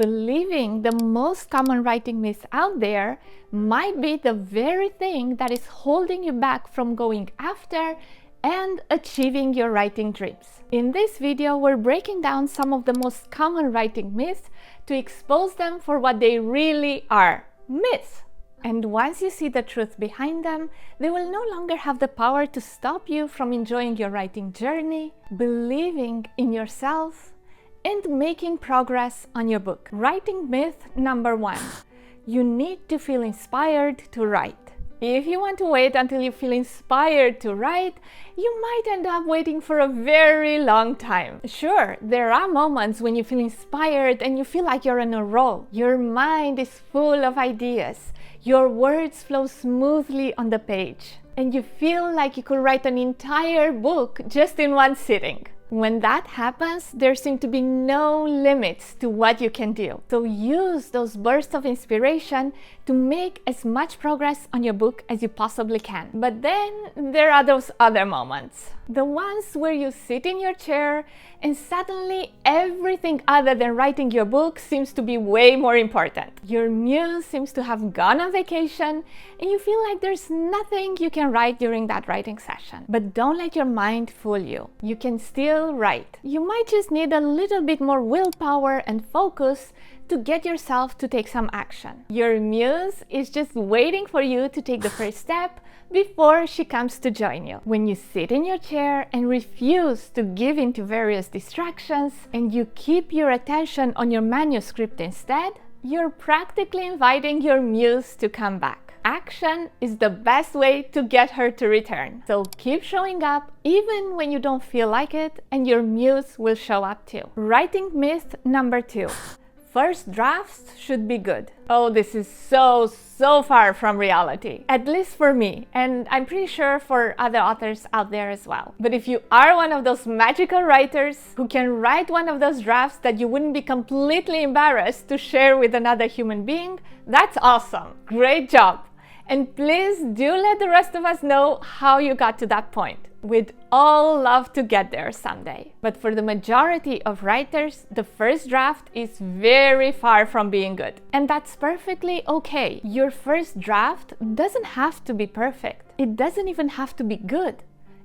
Believing the most common writing myth out there might be the very thing that is holding you back from going after and achieving your writing dreams. In this video, we're breaking down some of the most common writing myths to expose them for what they really are: myths. And once you see the truth behind them, they will no longer have the power to stop you from enjoying your writing journey, believing in yourself, and making progress on your book. Writing myth number 1. You need to feel inspired to write. If you want to wait until you feel inspired to write, you might end up waiting for a very long time. Sure, there are moments when you feel inspired and you feel like you're on a roll. Your mind is full of ideas. Your words flow smoothly on the page, and you feel like you could write an entire book just in one sitting. When that happens, there seem to be no limits to what you can do. So use those bursts of inspiration to make as much progress on your book as you possibly can. But then there are those other moments. The ones where you sit in your chair and suddenly everything other than writing your book seems to be way more important. Your muse seems to have gone on vacation and you feel like there's nothing you can write during that writing session. But don't let your mind fool you. You can still write. You might just need a little bit more willpower and focus to get yourself to take some action. Your muse is just waiting for you to take the first step before she comes to join you. When you sit in your chair and refuse to give in to various distractions and you keep your attention on your manuscript instead, you're practically inviting your muse to come back. Action is the best way to get her to return. So keep showing up even when you don't feel like it, and your muse will show up too. Writing myth number 2. First drafts should be good. Oh, this is so far from reality, at least for me, and I'm pretty sure for other authors out there as well. But if you are one of those magical writers who can write one of those drafts that you wouldn't be completely embarrassed to share with another human being, that's awesome. Great job. And please do let the rest of us know how you got to that point. We'd all love to get there someday. But for the majority of writers, the first draft is very far from being good. And that's perfectly okay. Your first draft doesn't have to be perfect. It doesn't even have to be good.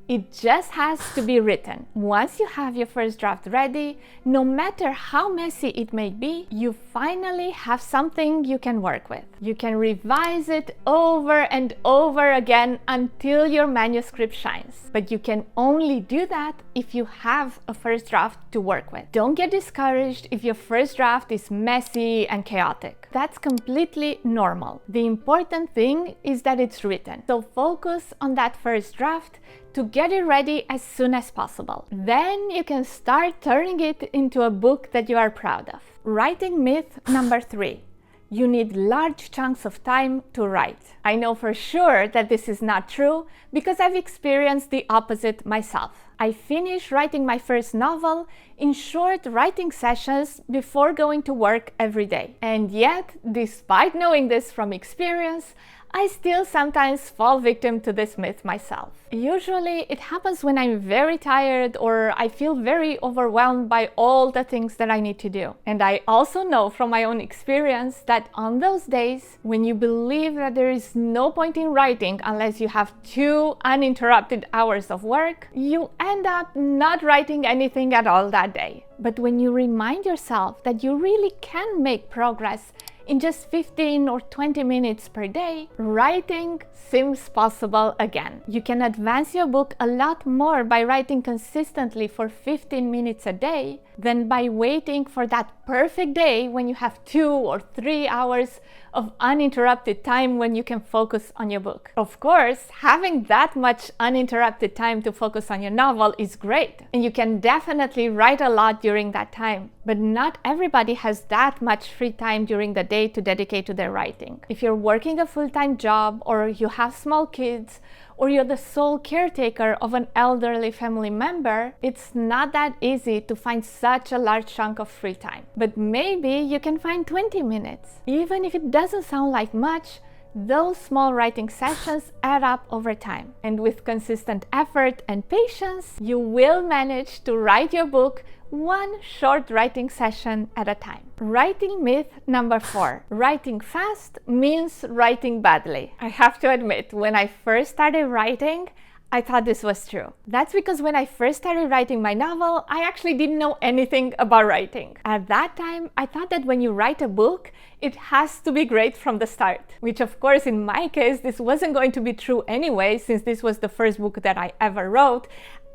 It just has to be written. Once you have your first draft ready, no matter how messy it may be, you finally have something you can work with. You can revise it over and over again until your manuscript shines. But you can only do that if you have a first draft to work with. Don't get discouraged if your first draft is messy and chaotic. That's completely normal. The important thing is that it's written. So focus on that first draft to get it ready as soon as possible. Then you can start turning it into a book that you are proud of. Writing myth number 3. You need large chunks of time to write. I know for sure that this is not true because I've experienced the opposite myself. I finished writing my first novel in short writing sessions before going to work every day. And yet, despite knowing this from experience, I still sometimes fall victim to this myth myself. Usually it happens when I'm very tired or I feel very overwhelmed by all the things that I need to do. And I also know from my own experience that on those days when you believe that there is no point in writing unless you have 2 uninterrupted hours of work, you end up not writing anything at all that day. But when you remind yourself that you really can make progress in just 15 or 20 minutes per day, writing seems possible again. You can advance your book a lot more by writing consistently for 15 minutes a day than by waiting for that perfect day when you have 2 or 3 hours of uninterrupted time when you can focus on your book. Of course, having that much uninterrupted time to focus on your novel is great, and you can definitely write a lot during that time. But not everybody has that much free time during the day to dedicate to their writing. If you're working a full-time job, or you have small kids, or you're the sole caretaker of an elderly family member, it's not that easy to find such a large chunk of free time. But maybe you can find 20 minutes. Even if it doesn't sound like much, those small writing sessions add up over time. And with consistent effort and patience, you will manage to write your book one short writing session at a time. Writing myth number 4. Writing fast means writing badly. I have to admit, when I first started writing, I thought this was true. That's because when I first started writing my novel, I actually didn't know anything about writing. At that time, I thought that when you write a book, it has to be great from the start. Which of course, in my case, this wasn't going to be true anyway, since this was the first book that I ever wrote.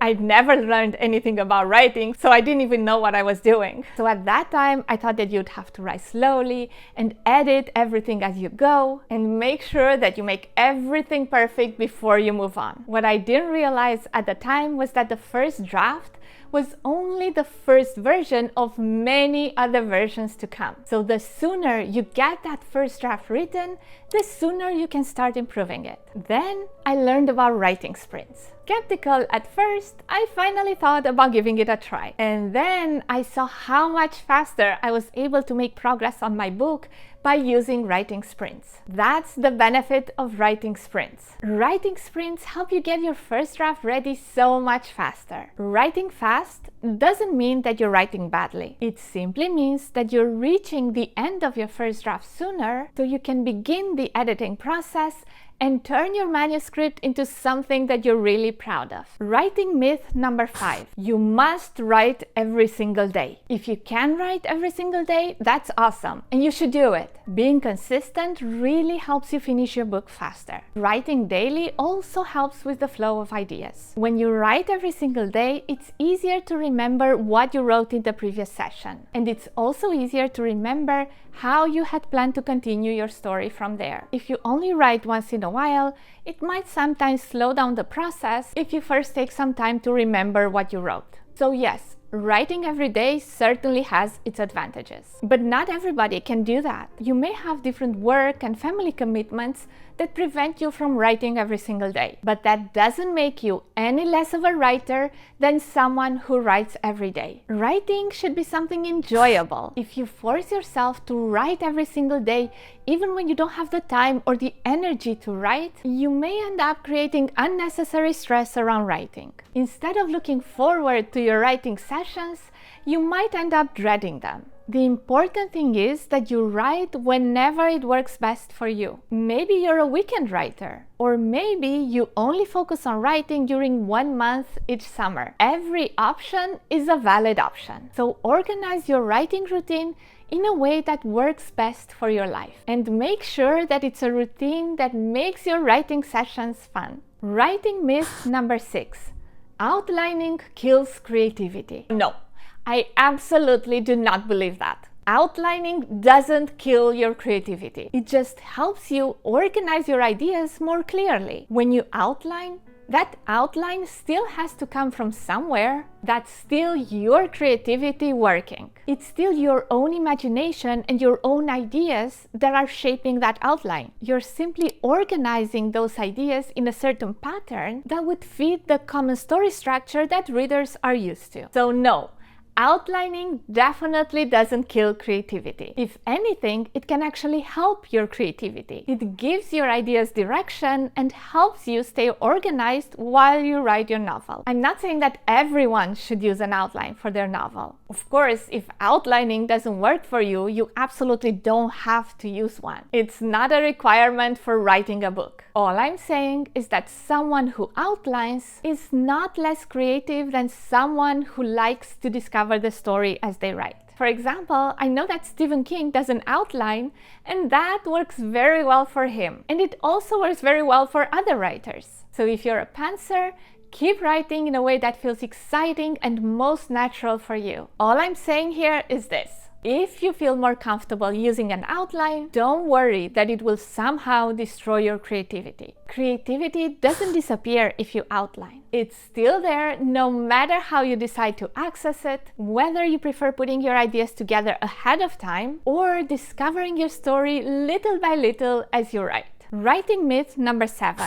I'd never learned anything about writing, so I didn't even know what I was doing. So at that time, I thought that you'd have to write slowly and edit everything as you go and make sure that you make everything perfect before you move on. What I didn't realize at the time was that the first draft was only the first version of many other versions to come. So the sooner you get that first draft written, the sooner you can start improving it. Then I learned about writing sprints. Skeptical at first, I finally thought about giving it a try. And then I saw how much faster I was able to make progress on my book by using writing sprints. That's the benefit of writing sprints. Writing sprints help you get your first draft ready so much faster. Writing fast doesn't mean that you're writing badly. It simply means that you're reaching the end of your first draft sooner so you can begin the editing process and turn your manuscript into something that you're really proud of. Writing myth number 5. You must write every single day. If you can write every single day, that's awesome, and you should do it. Being consistent really helps you finish your book faster. Writing daily also helps with the flow of ideas. When you write every single day, it's easier to remember what you wrote in the previous session. And it's also easier to remember how you had planned to continue your story from there. If you only write once in a while, it might sometimes slow down the process if you first take some time to remember what you wrote. So yes, writing every day certainly has its advantages. But not everybody can do that. You may have different work and family commitments that prevent you from writing every single day. But that doesn't make you any less of a writer than someone who writes every day. Writing should be something enjoyable. If you force yourself to write every single day, even when you don't have the time or the energy to write, you may end up creating unnecessary stress around writing. Instead of looking forward to your writing sessions, you might end up dreading them. The important thing is that you write whenever it works best for you. Maybe you're a weekend writer, or maybe you only focus on writing during 1 month each summer. Every option is a valid option. So organize your writing routine in a way that works best for your life. And make sure that it's a routine that makes your writing sessions fun. Writing myth number 6. Outlining kills creativity. No. I absolutely do not believe that. Outlining doesn't kill your creativity. It just helps you organize your ideas more clearly. When you outline, that outline still has to come from somewhere. That's still your creativity working. It's still your own imagination and your own ideas that are shaping that outline. You're simply organizing those ideas in a certain pattern that would fit the common story structure that readers are used to. So no. Outlining definitely doesn't kill creativity. If anything, it can actually help your creativity. It gives your ideas direction and helps you stay organized while you write your novel. I'm not saying that everyone should use an outline for their novel. Of course, if outlining doesn't work for you, you absolutely don't have to use one. It's not a requirement for writing a book. All I'm saying is that someone who outlines is not less creative than someone who likes to discover the story as they write. For example, I know that Stephen King does an outline, and that works very well for him. And it also works very well for other writers. So if you're a pantser, keep writing in a way that feels exciting and most natural for you. All I'm saying here is this. If you feel more comfortable using an outline, don't worry that it will somehow destroy your creativity. Creativity doesn't disappear if you outline. It's still there no matter how you decide to access it, whether you prefer putting your ideas together ahead of time or discovering your story little by little as you write. Writing myth number 7.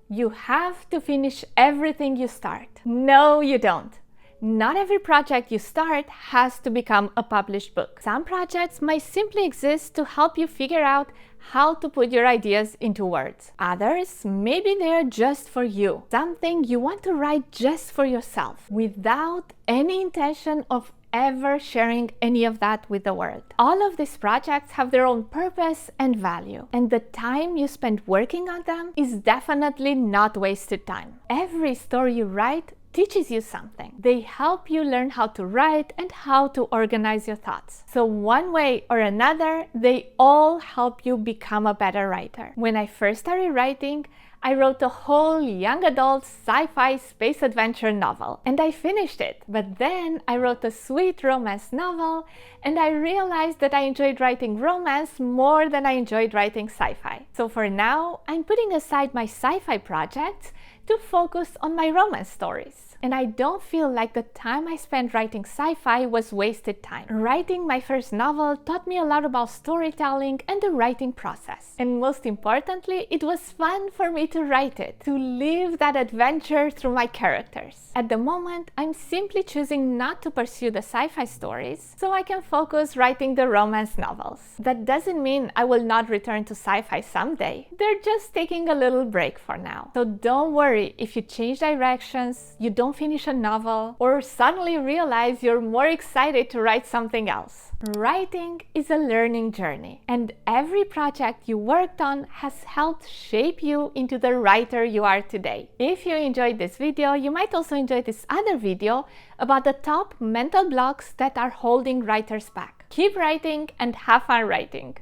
You have to finish everything you start. No, you don't. Not every project you start has to become a published book. Some projects might simply exist to help you figure out how to put your ideas into words. Others, maybe they're just for you. Something you want to write just for yourself, without any intention of ever sharing any of that with the world. All of these projects have their own purpose and value, and the time you spend working on them is definitely not wasted time. Every story you write teaches you something. They help you learn how to write and how to organize your thoughts. So one way or another, they all help you become a better writer. When I first started writing, I wrote a whole young adult sci-fi space adventure novel, and I finished it. But then I wrote a sweet romance novel, and I realized that I enjoyed writing romance more than I enjoyed writing sci-fi. So for now, I'm putting aside my sci-fi projects to focus on my romance stories. And I don't feel like the time I spent writing sci-fi was wasted time. Writing my first novel taught me a lot about storytelling and the writing process. And most importantly, it was fun for me to write it, to live that adventure through my characters. At the moment, I'm simply choosing not to pursue the sci-fi stories, so I can focus writing the romance novels. That doesn't mean I will not return to sci-fi someday. They're just taking a little break for now. So don't worry if you change directions, you don't finish a novel, or suddenly realize you're more excited to write something else. Writing is a learning journey, and every project you worked on has helped shape you into the writer you are today. If you enjoyed this video, you might also enjoy this other video about the top mental blocks that are holding writers back. Keep writing and have fun writing.